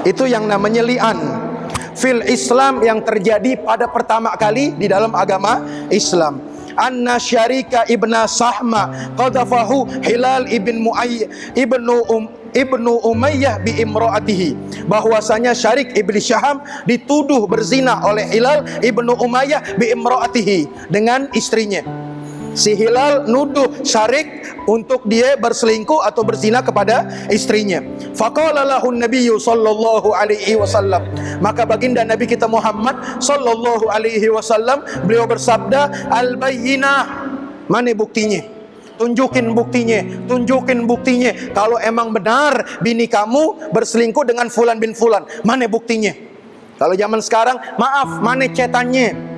Itu yang namanya li'an fil Islam, yang terjadi pada pertama kali di dalam agama Islam. Anna Syarika ibna Sahma qadhafahu Hilal ibnu Umayyah bi imraatihi, bahwasanya Syarik ibni Syaham dituduh berzina oleh Hilal ibnu Umayyah bi imraatihi, dengan istrinya. Si Hilal nuduh Syarik untuk dia berselingkuh atau berzina kepada istrinya. Faqala lahu Nabiyyu sallallahu alaihi wasallam, maka baginda Nabi kita Muhammad sallallahu alaihi wasallam, beliau bersabda, al bayyinah, mana buktinya? Tunjukin buktinya, tunjukin buktinya. Kalau emang benar bini kamu berselingkuh dengan fulan bin fulan, mana buktinya? Kalau zaman sekarang, maaf, mana cetannya?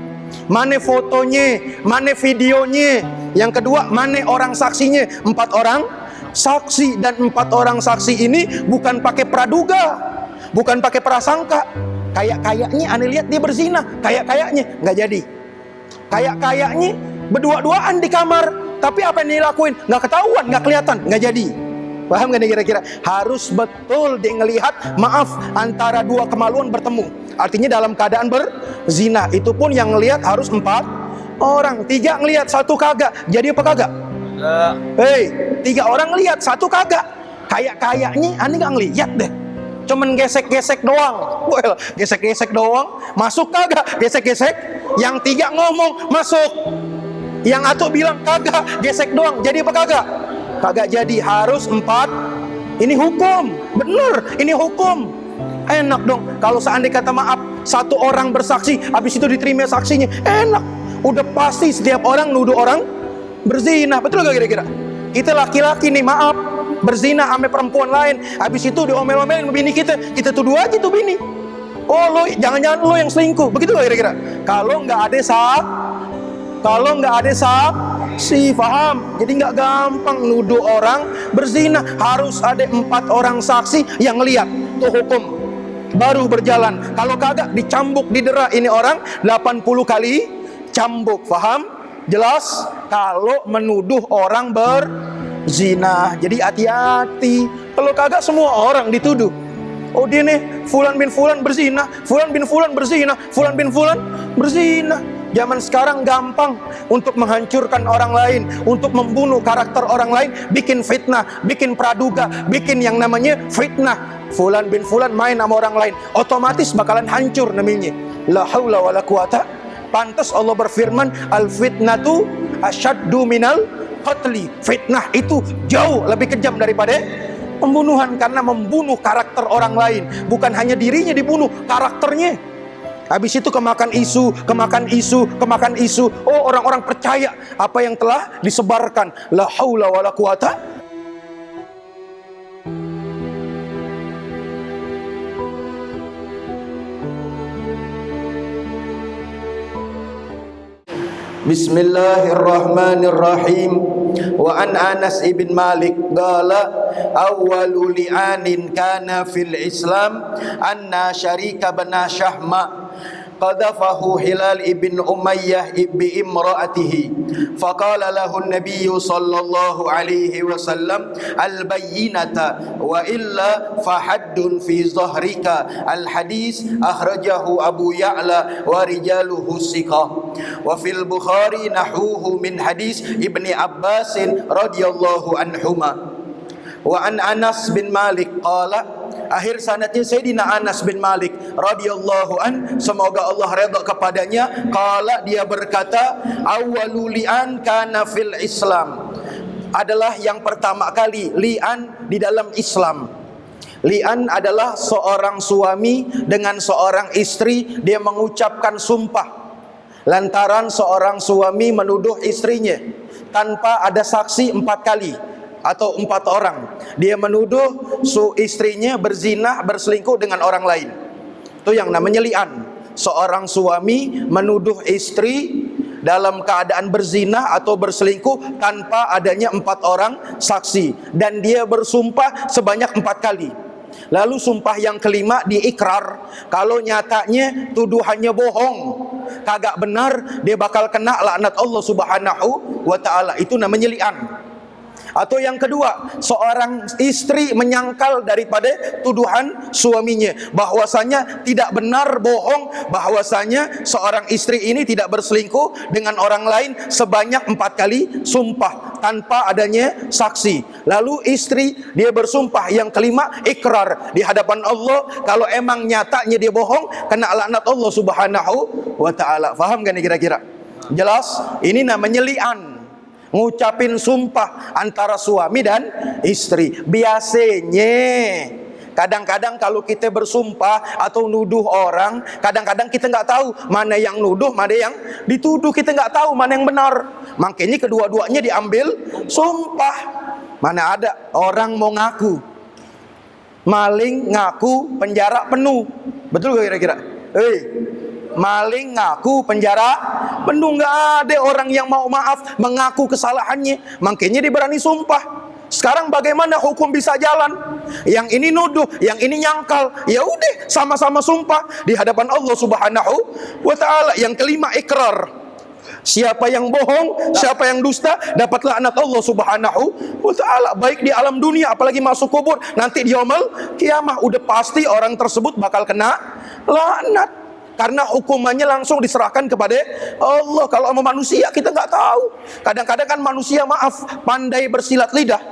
Mana fotonya, mana videonya? Yang kedua, mana orang saksinya? 4 orang saksi, dan 4 orang saksi ini bukan pakai praduga, bukan pakai prasangka. Kayak-kayaknya aneh lihat dia berzina, kayak-kayaknya nggak jadi. Kayak-kayaknya berdua-duaan di kamar, tapi apa yang dilakuin nggak ketahuan, nggak kelihatan, nggak jadi. Paham gak nih kira-kira? Harus betul dia ngelihat, maaf, antara 2 kemaluan bertemu. Artinya dalam keadaan berzina. Itu pun yang ngelihat harus 4 orang. 3 ngelihat, 1 kagak. Jadi apa kagak? Hei, 3 orang ngelihat, 1 kagak. Kayak-kayaknya aneh gak ngelihat deh, cuman gesek-gesek doang. Well, gesek-gesek doang. Masuk kagak? Gesek-gesek. Yang 3 ngomong masuk, yang atuh bilang kagak, gesek doang. Jadi apa kagak? Kagak jadi. Harus 4. Ini hukum, bener, ini hukum. Enak dong kalau seandainya kata maaf 1 orang bersaksi, habis itu diterima saksinya, enak. Udah pasti setiap orang nuduh orang berzina. Betul gak kira-kira? Kita laki-laki nih, maaf, berzina sama perempuan lain, habis itu diomel-omelin bini kita tuduh aja tuh bini, oh lo, jangan-jangan lo yang selingkuh. Begitu gak kira-kira? Kalau nggak ada saksi, paham? Jadi nggak gampang nuduh orang berzina. Harus ada 4 orang saksi yang lihat, tuh hukum baru berjalan. Kalau kagak, dicambuk, didera ini orang 80 kali cambuk. Paham? Jelas? Kalau menuduh orang berzina. Jadi hati-hati. Kalau kagak semua orang dituduh. Oh dia nih fulan bin fulan berzina, fulan bin fulan berzina, fulan bin fulan berzina. Zaman sekarang gampang untuk menghancurkan orang lain, untuk membunuh karakter orang lain, bikin fitnah, bikin praduga, bikin yang namanya fitnah. Fulan bin fulan main sama orang lain, otomatis bakalan hancur namanya. La haula wala quwata. Pantas Allah berfirman, al fitnatu asyaddu minal qatli. Fitnah itu jauh lebih kejam daripada pembunuhan, karena membunuh karakter orang lain. Bukan hanya dirinya dibunuh, karakternya. Habis itu kemakan isu. Oh, orang-orang percaya apa yang telah disebarkan. La haula wala quwata. Bismillahirrahmanirrahim. Wa an Anas ibn Malik qala awwalu li'anin kana fil Islam anna Syarika bin Syahma qadhafahu Hilal ibn Umayyah bi imraatihi faqala lahu an-nabiy sallallahu alaihi wasallam al-bayyinata wa illa fahaddun fi zahrika. Al-hadis akhrajahu Abu Ya'la wa rijaluhu thiqah. Wa fil Bukhari nahuhu min hadis Ibni Abbas radhiyallahu anhuma. Wa an Anas bin Malik qala, akhir sanadnya Sayyidina Anas bin Malik radhiyallahu an, semoga Allah redha kepadanya, qala, dia berkata, awwalu li'an kana fil Islam, adalah yang pertama kali li'an di dalam Islam. Li'an adalah seorang suami dengan seorang istri, dia mengucapkan sumpah lantaran seorang suami menuduh istrinya tanpa ada saksi 4 kali atau 4 orang. Dia menuduh istrinya berzina, berselingkuh dengan orang lain. Itu yang namanya li'an. Seorang suami menuduh istri dalam keadaan berzina atau berselingkuh tanpa adanya 4 orang saksi, dan dia bersumpah sebanyak 4 kali. Lalu sumpah yang kelima diikrar. Kalau nyatanya tuduhannya bohong, kagak benar, dia bakal kena laknat Allah subhanahu wa ta'ala. Itu namanya li'an. Atau yang kedua, seorang istri menyangkal daripada tuduhan suaminya, bahwasanya tidak benar, bohong, bahwasanya seorang istri ini tidak berselingkuh dengan orang lain sebanyak 4 kali sumpah tanpa adanya saksi. Lalu istri dia bersumpah yang kelima, ikrar di hadapan Allah, kalau emang nyatanya dia bohong, kena laknat Allah Subhanahu wa ta'ala. Faham kan kira-kira? Jelas? Ini namanya li'an, ngucapin sumpah antara suami dan istri. Biasanya kadang-kadang kalau kita bersumpah atau nuduh orang, kadang-kadang kita nggak tahu mana yang nuduh, mana yang dituduh. Kita nggak tahu mana yang benar. Makanya kedua-duanya diambil sumpah. Mana ada orang mau ngaku maling, ngaku penjara penuh. Betul gak kira-kira? Maling ngaku penjara penuh. Nggak ada orang yang mau maaf, mengaku kesalahannya. Makanya dia berani sumpah. Sekarang bagaimana hukum bisa jalan? Yang ini nuduh, yang ini nyangkal. Ya udah, sama-sama sumpah di hadapan Allah Subhanahu wa ta'ala. Yang kelima, ikrar. Siapa yang bohong, siapa yang dusta, dapat laknat Allah Subhanahu wa ta'ala, baik di alam dunia, apalagi masuk kubur, nanti di yaumul kiamah. Udah pasti orang tersebut bakal kena laknat, karena hukumannya langsung diserahkan kepada Allah. Kalau sama manusia kita nggak tahu. Kadang-kadang kan manusia, maaf, pandai bersilat lidah.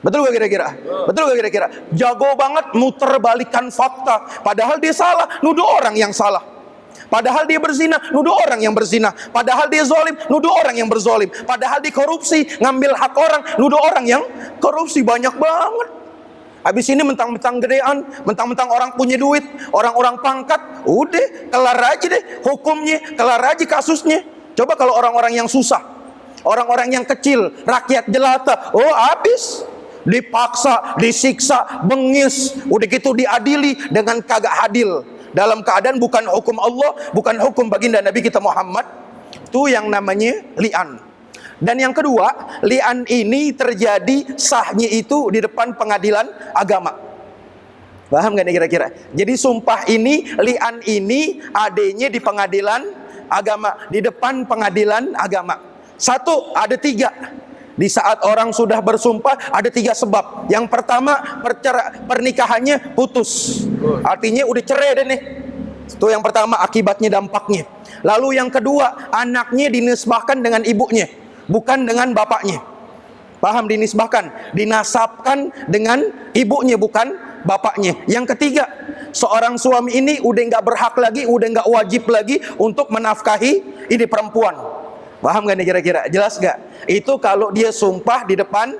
Betul gak kira-kira? Betul gak kira-kira? Jago banget muter balikan fakta, padahal dia salah, nuduh orang yang salah. Padahal dia berzina, nuduh orang yang berzina. Padahal dia zalim, nuduh orang yang berzalim. Padahal dia korupsi, ngambil hak orang, nuduh orang yang korupsi. Banyak banget. Habis ini mentang-mentang gedean, mentang-mentang orang punya duit, orang-orang pangkat, udah kelar aja deh hukumnya, kelar aja kasusnya. Coba kalau orang-orang yang susah, orang-orang yang kecil, rakyat jelata, oh habis. Dipaksa, disiksa, bengis, udah gitu diadili dengan kagak adil, dalam keadaan bukan hukum Allah, bukan hukum baginda Nabi kita Muhammad. Itu yang namanya li'an. Dan yang kedua, li'an ini terjadi sahnya itu di depan pengadilan agama. Paham gak nih kira-kira? Jadi sumpah ini, li'an ini adanya di pengadilan agama, di depan pengadilan agama. Satu, ada 3. Di saat orang sudah bersumpah ada 3 sebab. Yang pertama, pernikahannya putus. Artinya udah cerai deh nih. Itu yang pertama, akibatnya, dampaknya. Lalu yang kedua, anaknya dinisbahkan dengan ibunya, bukan dengan bapaknya. Paham? Dinisbahkan, dinasabkan dengan ibunya, bukan bapaknya. Yang ketiga, seorang suami ini udah nggak berhak lagi, udah nggak wajib lagi untuk menafkahi ini perempuan. Paham gak nih kira-kira? Jelas gak? Itu kalau dia sumpah di depan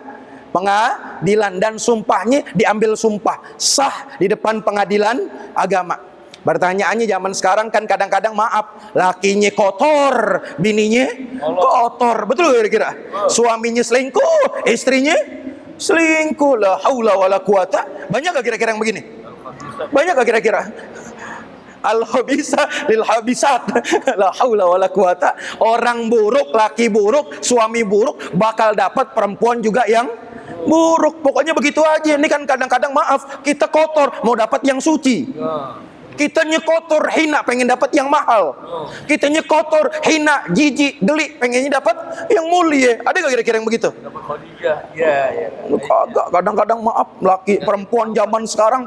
pengadilan, dan sumpahnya diambil sumpah sah di depan pengadilan agama. Pertanyaannya zaman sekarang kan kadang-kadang, maaf, lakinya kotor, bininya kotor. Betul kira-kira? Suaminya selingkuh, istrinya selingkuh. La haula wala quwata. Banyak gak kira-kira yang begini? Banyak gak kira-kira? Al-habisa lil habisat. La haula wala quwata. Orang buruk, laki buruk, suami buruk bakal dapat perempuan juga yang buruk. Pokoknya begitu aja. Ini kan kadang-kadang, maaf, kita kotor mau dapat yang suci. Kitanya kotor, hina, pengen dapat yang mahal. Kitanya kotor, hina, jijik, geli, pengennya dapat yang mulia. Ada gak kira-kira yang begitu? Dapat Khadijah. Ya. Kagak. Kadang-kadang, maaf, laki perempuan zaman sekarang,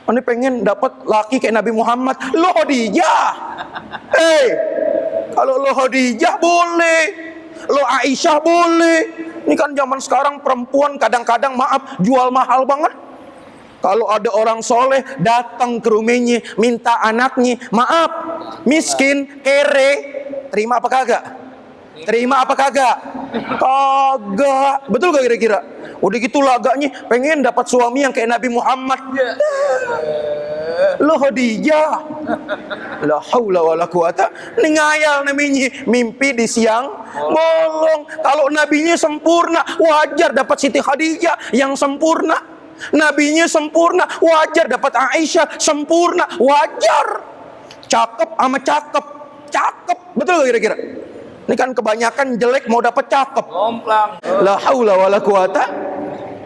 ini pengen dapat laki kayak Nabi Muhammad. Lo Khadijah. Kalau lo Khadijah boleh, lo Aisyah boleh. Ini kan zaman sekarang perempuan kadang-kadang, maaf, jual mahal banget. Kalau ada orang soleh datang ke rumahnya, minta anaknya, maaf, miskin, kere, terima apa kagak? Terima apa kagak? Kagak. Betul gak kira-kira? Udah gitu lagaknya pengen dapat suami yang kayak Nabi Muhammad. Lo Khadijah. La haula wala quwata. Ini ngayal namanya, mimpi di siang bolong. Kalau nabinya sempurna, wajar dapat Siti Khadijah yang sempurna. Nabinya sempurna, wajar dapat Aisyah sempurna, wajar. Cakep sama cakep. Betul gak kira-kira? Ini kan kebanyakan jelek mau dapat cakep. Lomplang. La haula wala quwata.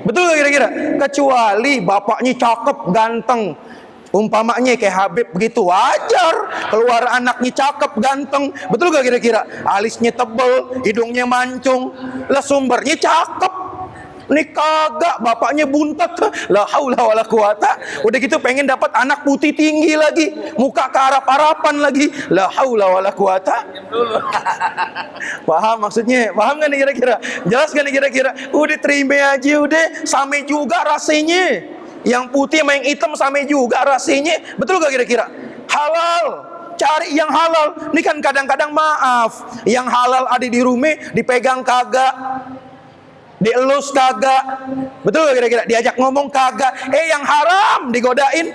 Betul gak kira-kira? Kecuali bapaknya cakep, ganteng, Umpamanya kayak Habib begitu, wajar keluar anaknya cakep, ganteng. Betul gak kira-kira? Alisnya tebel, hidungnya mancung. Lah sumbernya cakep. Ini kagak, bapaknya buntat. La haula wala quwata. Udah gitu pengen dapat anak putih tinggi lagi, muka kearap-arapan lagi. La haula wala quwata. Paham maksudnya? Paham gak nih kira-kira? Jelas gak nih kira-kira? Udah terima aja, udah sama juga rasanya. Yang putih sama yang hitam sama juga rasanya. Betul gak kira-kira? Halal. Cari yang halal. Ini kan kadang-kadang maaf, yang halal ada di rumah dipegang kagak, dielus kagak. Betul gak kira-kira? Diajak ngomong kagak. Yang haram digodain,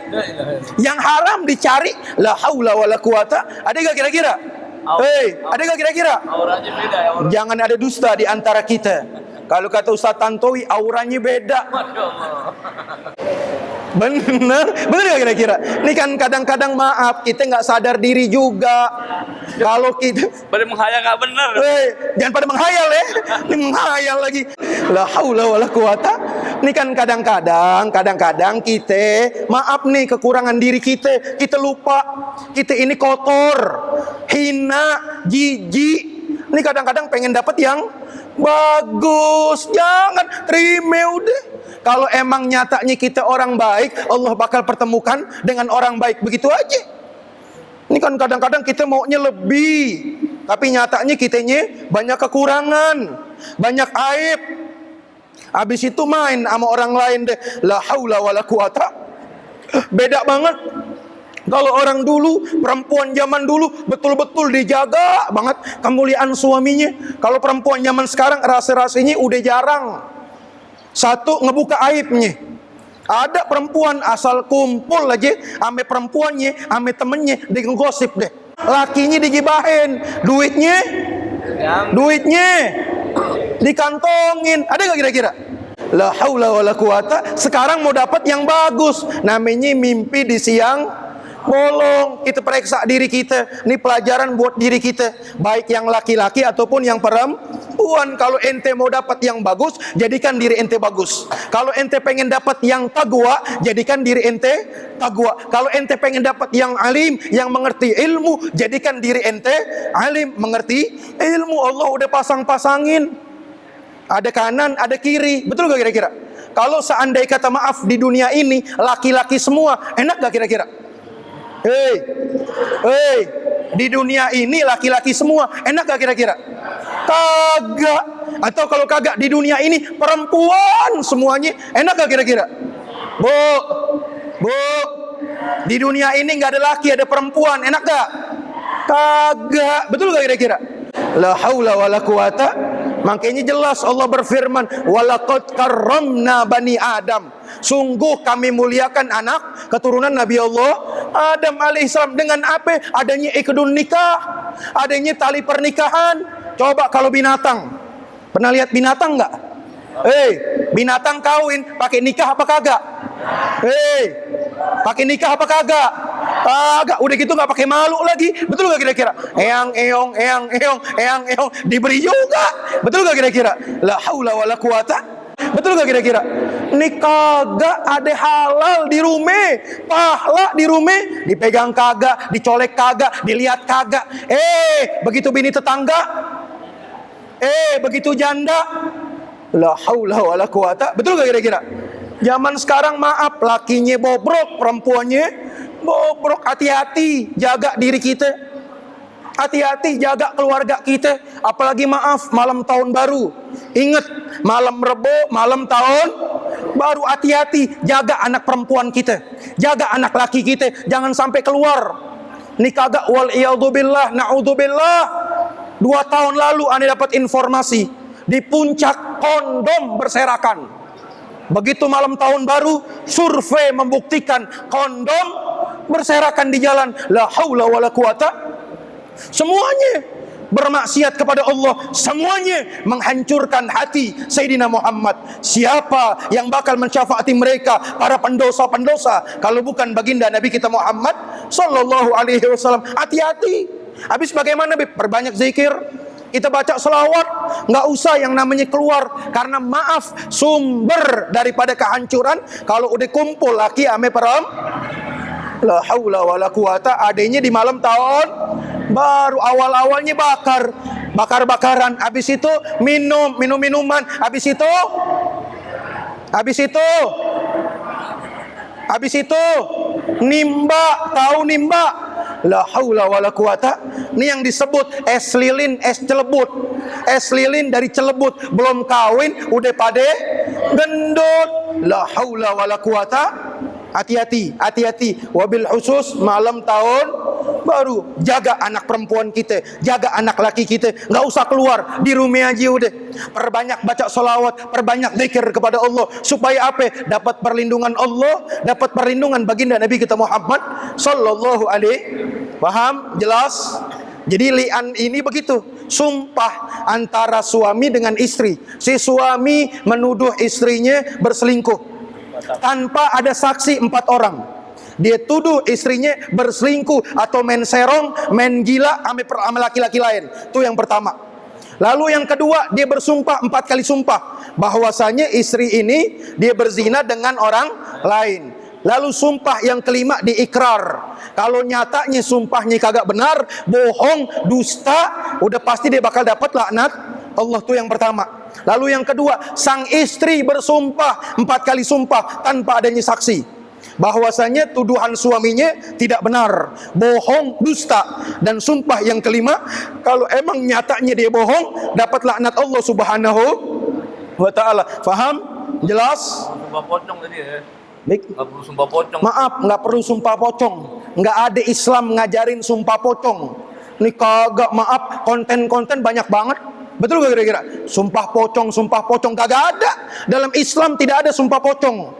yang haram dicari. La haula wala quwata. Ada gak kira-kira? Ada gak kira-kira? Auranya beda ya. Jangan ada dusta di antara kita. Kalau kata Ustaz Tantowi, auranya beda. Masya Allah. Bener gak kira-kira? Ini kan kadang-kadang maaf, kita nggak sadar diri juga. Kalau kita Pada menghayal nggak benar. jangan pada menghayal ya. Ini menghayal lagi. La haula wala quwata. Ini kan kadang-kadang kita maaf nih, kekurangan diri kita lupa. Kita ini kotor, hina, jijik. Ini kadang-kadang pengen dapat yang bagus. Jangan, terima udah. Kalau emang nyatanya kita orang baik, Allah bakal pertemukan dengan orang baik. Begitu aja. Ini kan kadang-kadang kita maunya lebih, tapi nyatanya kitanya banyak kekurangan, banyak aib. Habis itu main sama orang lain deh. La haula wala quwata. Beda banget. Kalau orang dulu, perempuan zaman dulu betul-betul dijaga banget kemuliaan suaminya. Kalau perempuan zaman sekarang rasa-rasanya udah jarang. Satu, ngebuka aibnya. Ada perempuan asal kumpul aja ame perempuannya, ame temennya, dia ngegosip deh. Lakinya digibahin, duitnya dikantongin. Ada gak kira-kira? La haula wala quwata. Sekarang mau dapat yang bagus, namanya mimpi di siang bolong. Kita periksa diri kita. Ini pelajaran buat diri kita, baik yang laki-laki ataupun yang perempuan. Kalau ente mau dapat yang bagus, jadikan diri ente bagus. Kalau ente pengen dapat yang taqwa, jadikan diri ente taqwa. Kalau ente pengen dapat yang alim, yang mengerti ilmu, jadikan diri ente alim, mengerti ilmu. Allah udah pasang-pasangin, ada kanan, ada kiri. Betul gak kira-kira? Kalau seandainya kata maaf di dunia ini laki-laki semua, enak gak kira-kira? Di dunia ini laki-laki semua, enak gak kira-kira? Kagak. Atau kalau kagak, di dunia ini perempuan semuanya, enak gak kira-kira? Bu, di dunia ini gak ada laki, ada perempuan, enak gak? Kagak. Betul gak kira-kira? La haula wala quwata. Makanya jelas Allah berfirman, walaqad karramna bani Adam. Sungguh kami muliakan anak keturunan Nabi Allah Adam alaihissalam. Dengan apa? Adanya ikdun nikah, adanya tali pernikahan. Coba kalau binatang, pernah lihat binatang nggak? Binatang kawin pakai nikah apa kagak? Pakai nikah apa kagak? Kagak. Udah gitu nggak pakai malu lagi. Betul gak kira-kira? Eyang eong diberi juga. Betul gak kira-kira? La haula wala quwata. Betul gak kira-kira? Ini kagak ada halal di rumah, pahala di rumah, dipegang kagak, dicolek kagak, dilihat kagak. Begitu bini tetangga, begitu janda, la haula wala quwata. Betul gak kira-kira? Zaman sekarang maaf, lakinya bobrok, perempuannya bobrok. Hati-hati, jaga diri kita. Hati-hati, jaga keluarga kita. Apalagi maaf, malam tahun baru. Ingat, malam Rebo, malam tahun baru. Hati-hati, jaga anak perempuan kita, jaga anak laki kita, jangan sampai keluar. Ini kagak, wal iyadzubillah, na'udzubillah. 2 tahun lalu Anda dapat informasi, di puncak kondom berserakan. Begitu malam tahun baru, survei membuktikan kondom berserakan di jalan. La haula wala quwata. Semuanya bermaksiat kepada Allah, semuanya menghancurkan hati Sayyidina Muhammad. Siapa yang bakal mensyafaati mereka, para pendosa-pendosa, kalau bukan baginda Nabi kita Muhammad sallallahu alaihi wasallam? Hati-hati. Habis bagaimana, Beb? Perbanyak zikir, kita baca selawat, nggak usah yang namanya keluar. Karena maaf, sumber daripada kehancuran kalau udah kumpul laki ame La haula wala quwata. Adanya di malam tahun baru, awal-awalnya bakar-bakaran, habis itu minuman, habis itu nimba, tahu nimba? La haula wala quwata. Ini yang disebut es lilin, es celebut. Es lilin dari celebut, belum kawin udah pade gendut. La haula wala quwata. Hati-hati, hati-hati. Wabil khusus malam tahun baru, jaga anak perempuan kita, jaga anak laki kita, nggak usah keluar, di rumah aja udah. Perbanyak baca solawat, perbanyak zikir kepada Allah, supaya apa? Dapat perlindungan Allah, dapat perlindungan baginda Nabi kita Muhammad sallallahu alaihi. Paham? Jelas? Jadi li'an ini begitu, sumpah antara suami dengan istri. Si suami menuduh istrinya berselingkuh tanpa ada saksi 4 orang. Dia tuduh istrinya berselingkuh atau main serong, main gila sama laki-laki lain. Itu yang pertama. Lalu yang kedua, dia bersumpah 4 kali sumpah bahwasanya istri ini dia berzina dengan orang lain. Lalu sumpah yang kelima diikrar. Kalau nyatanya sumpahnya kagak benar, bohong, dusta, udah pasti dia bakal dapat laknat Allah. Tuh yang pertama. Lalu yang kedua, sang istri bersumpah 4 kali sumpah tanpa adanya saksi bahwasanya tuduhan suaminya tidak benar, bohong, dusta. Dan sumpah yang kelima, kalau emang nyatanya dia bohong, dapat laknat Allah Subhanahu wa ta'ala. Faham? Jelas? Sumpah pocong tadi ya. Baik. Nggak perlu sumpah pocong. Maaf, nggak perlu sumpah pocong. Nggak ada Islam ngajarin sumpah pocong. Ini kagak, maaf, konten-konten banyak banget. Betul gak kira-kira? Sumpah pocong kagak ada. Dalam Islam tidak ada sumpah pocong.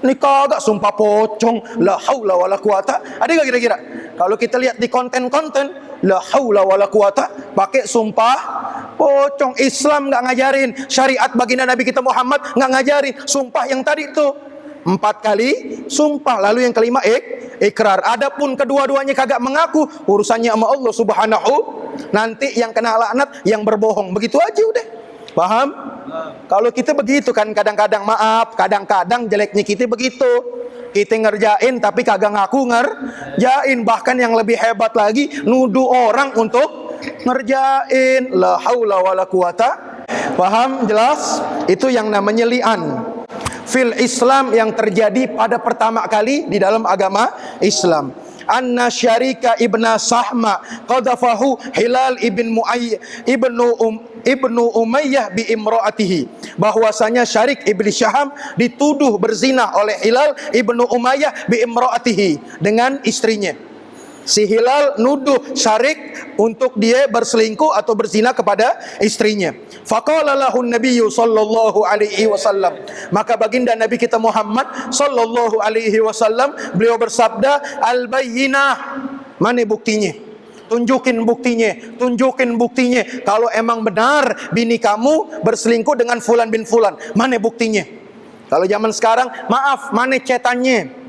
Ini kagak sumpah pocong. La haula wala quwata. Ada gak kira-kira? Kalau kita lihat di konten-konten, la haula wala quwata, pakai sumpah pocong. Islam nggak ngajarin, syariat baginda Nabi kita Muhammad nggak ngajarin sumpah yang tadi itu. 4 kali sumpah, lalu yang kelima ikrar. Adapun kedua-duanya kagak mengaku, urusannya sama Allah Subhanahu. Nanti yang kena laknat yang berbohong. Begitu aja udah. Paham? Kalau kita begitu kan kadang-kadang, maaf, kadang-kadang jeleknya kita begitu. Kita ngerjain tapi kagak ngaku ngerjain. Bahkan yang lebih hebat lagi, nuduh orang untuk ngerjain. La haula wala quwata. Paham? Jelas? Itu yang namanya li'an fil Islam yang terjadi pada pertama kali di dalam agama Islam. Anna Syarika ibna Sahma qadhafahu Hilal ibnu Umayyah bi imraatihi. Bahwasanya Syarik ibn Syaham dituduh berzina oleh Hilal ibnu Umayyah bi imraatihi, dengan istrinya. Si Hilal nuduh Syarik untuk dia berselingkuh atau berzina kepada istrinya. Faqala lahu Nabiyyu sallallahu alaihi wasallam. Maka baginda Nabi kita Muhammad sallallahu alaihi wasallam, beliau bersabda, al-bayyinah. Mana buktinya? Tunjukin buktinya. Kalau emang benar bini kamu berselingkuh dengan fulan bin fulan, mana buktinya? Kalau zaman sekarang, maaf, mana cetannya?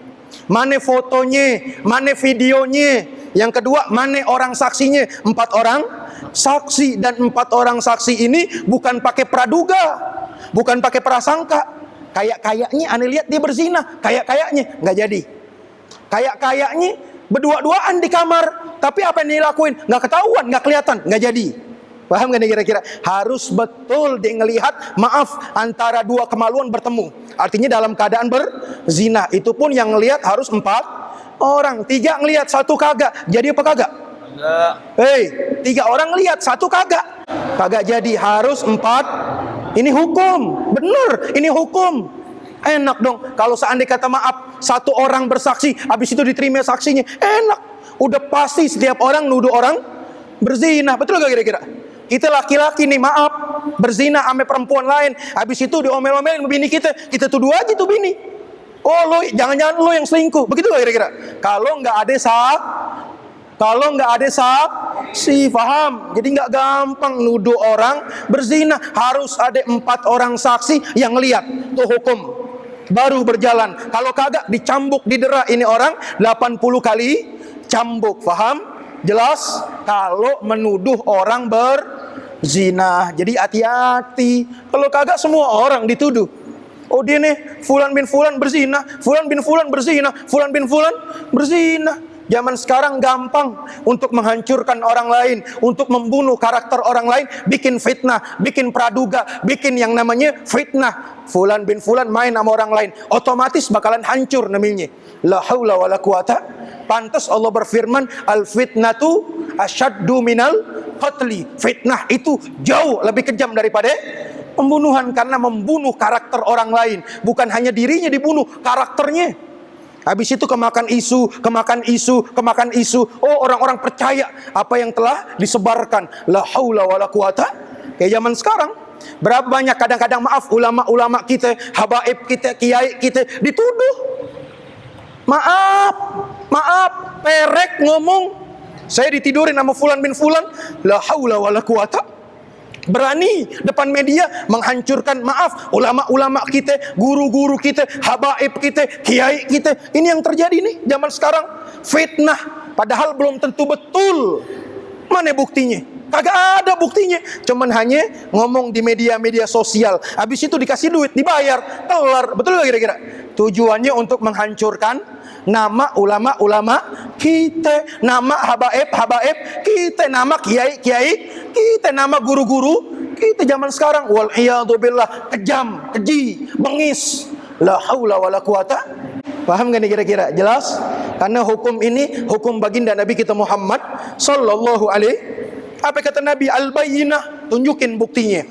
Mana fotonya, mana videonya? Yang kedua, mana orang saksinya? 4 orang saksi, dan 4 orang saksi ini bukan pakai praduga, bukan pakai prasangka. Kayak-kayaknya aneh lihat dia berzina, kayak-kayaknya nggak jadi. Kayak-kayaknya berdua-duaan di kamar, tapi apa yang dilakuin nggak ketahuan, nggak kelihatan, nggak jadi. Paham gak nih kira-kira? Harus betul dia ngelihat, maaf, antara 2 kemaluan bertemu. Artinya dalam keadaan berzina. Itu pun yang ngelihat harus 4 orang. 3 ngelihat, 1 kagak. Jadi apa kagak? Enggak. 3 orang ngelihat, 1 kagak. Kagak jadi, harus 4. Ini hukum. Bener, ini hukum. Enak dong. Kalau seandainya kata maaf, 1 orang bersaksi, habis itu diterima saksinya. Enak. Udah pasti setiap orang nuduh orang berzina. Betul gak kira-kira? Kita laki-laki nih, maaf, berzina sama perempuan lain, habis itu diomel-omelin bini kita tuduh aja tuh bini. Oh, lo jangan-jangan lo yang selingkuh. Begitu gak kira-kira? Kalau nggak ada saksi, paham? Jadi nggak gampang nuduh orang berzina. Harus ada 4 orang saksi yang lihat. Tuh hukum baru berjalan. Kalau kagak, dicambuk, didera ini orang 80 kali cambuk. Paham? Jelas? Kalau menuduh orang berzina. Jadi hati-hati. Kalau kagak, semua orang dituduh. Oh dia nih fulan bin fulan berzina, fulan bin fulan berzina, fulan bin fulan berzina. Zaman sekarang gampang untuk menghancurkan orang lain, untuk membunuh karakter orang lain, bikin fitnah, bikin praduga, bikin yang namanya fitnah. Fulan bin fulan main sama orang lain, otomatis bakalan hancur namanya. La haula wala quwata. Pantas Allah berfirman, al fitnatu asyaddu minal qatli. Fitnah itu jauh lebih kejam daripada pembunuhan, karena membunuh karakter orang lain. Bukan hanya dirinya dibunuh, karakternya. Habis itu kemakan isu. Oh, orang-orang percaya apa yang telah disebarkan. La haula wala quwata. Kayak zaman sekarang, berapa banyak kadang-kadang maaf ulama-ulama kita, habaib kita, kiai kita dituduh. Maaf, perek ngomong, saya ditidurin sama fulan bin fulan. La haula wala quwata. Berani depan media menghancurkan, maaf, ulama-ulama kita, guru-guru kita, habaib kita, kiai kita. Ini yang terjadi nih zaman sekarang. Fitnah, padahal belum tentu betul. Mana buktinya? Kagak ada buktinya. Cuman hanya ngomong di media-media sosial. Habis itu dikasih duit, dibayar, kelar. Betul gak kira-kira? Tujuannya untuk menghancurkan nama ulama-ulama kita, nama habaib kita, nama kiai-kiai kita, nama guru-guru kita zaman sekarang. Wal iyadu billah, kejam, keji, bengis. La haula wala quwata. Paham gak nih kira-kira? Jelas? Karena hukum ini hukum baginda Nabi kita Muhammad sallallahu alaihi. Apa kata Nabi? Al-bayyinah, tunjukin buktinya.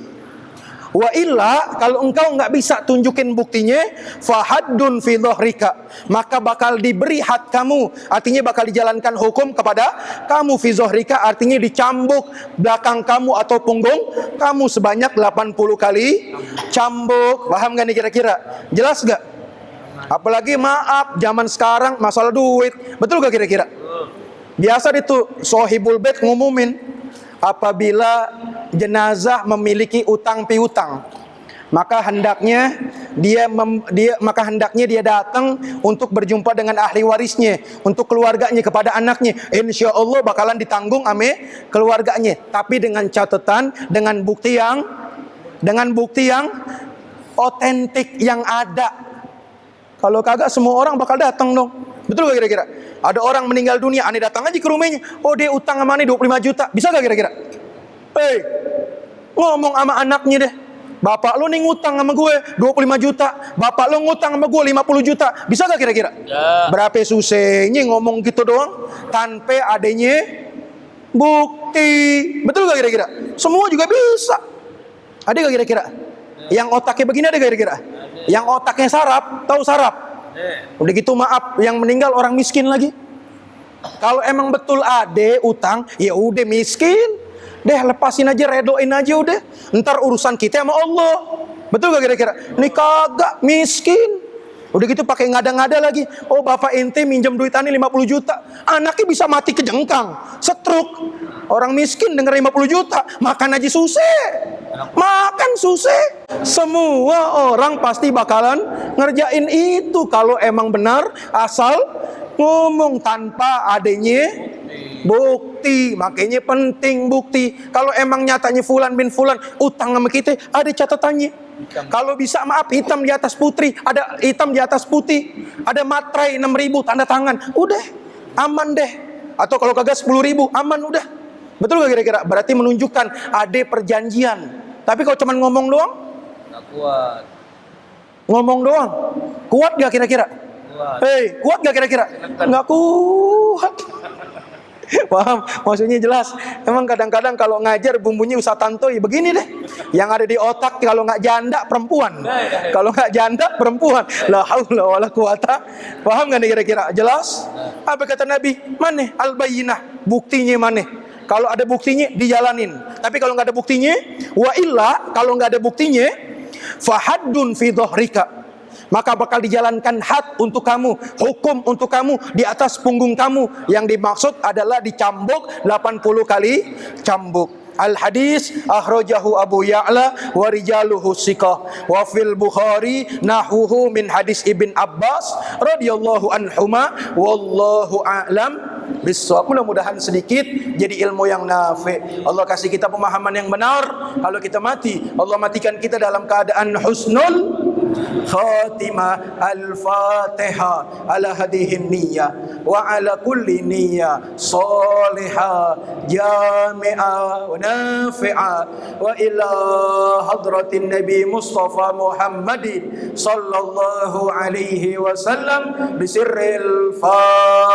Wa illa, kalau engkau nggak bisa tunjukin buktinya, fahaddun fi dhahrika, maka bakal diberi had kamu, artinya bakal dijalankan hukum kepada kamu, fi dhahrika artinya dicambuk belakang kamu atau punggung kamu sebanyak 80 kali cambuk. Paham gak nih kira-kira? Jelas gak? Apalagi maaf zaman sekarang masalah duit. Betul gak kira-kira? Biasa itu sohibul bait ngumumin, apabila jenazah memiliki utang piutang, maka hendaknya dia datang untuk berjumpa dengan ahli warisnya, untuk keluarganya, kepada anaknya. Insya Allah bakalan ditanggung ame keluarganya, tapi dengan catatan, dengan bukti yang otentik, yang ada. Kalau kagak semua orang bakal datang dong. Betul gak kira-kira? Ada orang meninggal dunia, aneh datang aja ke rumahnya. Oh dia utang sama aneh 25 juta. Bisa gak kira-kira? Ngomong sama anaknya deh. Bapak lu nih ngutang sama gue 25 juta. Bapak lu ngutang sama gue 50 juta. Bisa gak kira-kira? Ya. Berapa susahnya ngomong gitu doang tanpa adanya bukti. Betul gak kira-kira? Semua juga bisa. Ada gak kira-kira? Yang otaknya begini ada gak kira-kira? Yang otaknya sarap, tahu sarap? Udah gitu maaf, yang meninggal orang miskin lagi. Kalau emang betul ada utang, ya udah miskin, deh lepasin aja, redoin aja udah. Ntar urusan kita sama Allah. Betul gak kira-kira? Ini kagak, miskin. Udah gitu pakai ngada-ngada lagi. Oh bapak ente minjem duit ani 50 juta. Anaknya bisa mati kejengkang, stroke. Orang miskin denger 50 juta, makan aja susah. Makan susah. Semua orang pasti bakalan ngerjain itu kalau emang benar, asal ngomong tanpa adanya bukti. Makanya penting bukti. Kalau emang nyatanya fulan bin fulan utang sama kita, ada catatannya. Kalau bisa maaf, hitam di atas putih, ada hitam di atas putih, ada materai 6.000 tanda tangan, udah aman deh. Atau kalau kagak 10.000 aman udah. Betul gak kira-kira? Berarti menunjukkan ada perjanjian. Tapi kalau cuma ngomong doang, Nggak kuat. ngomong doang, kuat gak kira-kira? Kuat. Kuat gak kira-kira? Nggak kuat. Paham? Maksudnya jelas. Emang kadang-kadang kalau ngajar bumbunya usah tantoi begini deh. Yang ada di otak kalau nggak janda perempuan. Kalau nggak janda perempuan. La haula wala quwata. Paham nggak nih kira-kira? Jelas? Apa kata Nabi? Mana al-bayyinah? Buktinya mana? Kalau ada buktinya dijalanin. Tapi kalau nggak ada buktinya, wa illa, kalau nggak ada buktinya, fahaddun fi dhahrika, maka bakal dijalankan had untuk kamu, hukum untuk kamu di atas punggung kamu. Yang dimaksud adalah dicambuk 80 kali cambuk. Al-hadis akhrajahu Abu Ya'la wa rijaluhu thiqah wa fil Bukhari nahwuhu min hadis Ibn Abbas radhiyallahu anhuma wallahu a'lam bissawab. Mudah-mudahan sedikit jadi ilmu yang nafi'. Allah kasih kita pemahaman yang benar. Kalau kita mati, Allah matikan kita dalam keadaan husnul khatimah. Al-Fatihah ala hadhihi niyyah wa ala kulli niyyah salihah jami'ah wa nafi'ah wa ila hadratin Nabi Mustafa Muhammadin sallallahu alaihi wasallam bisirril Fatihah.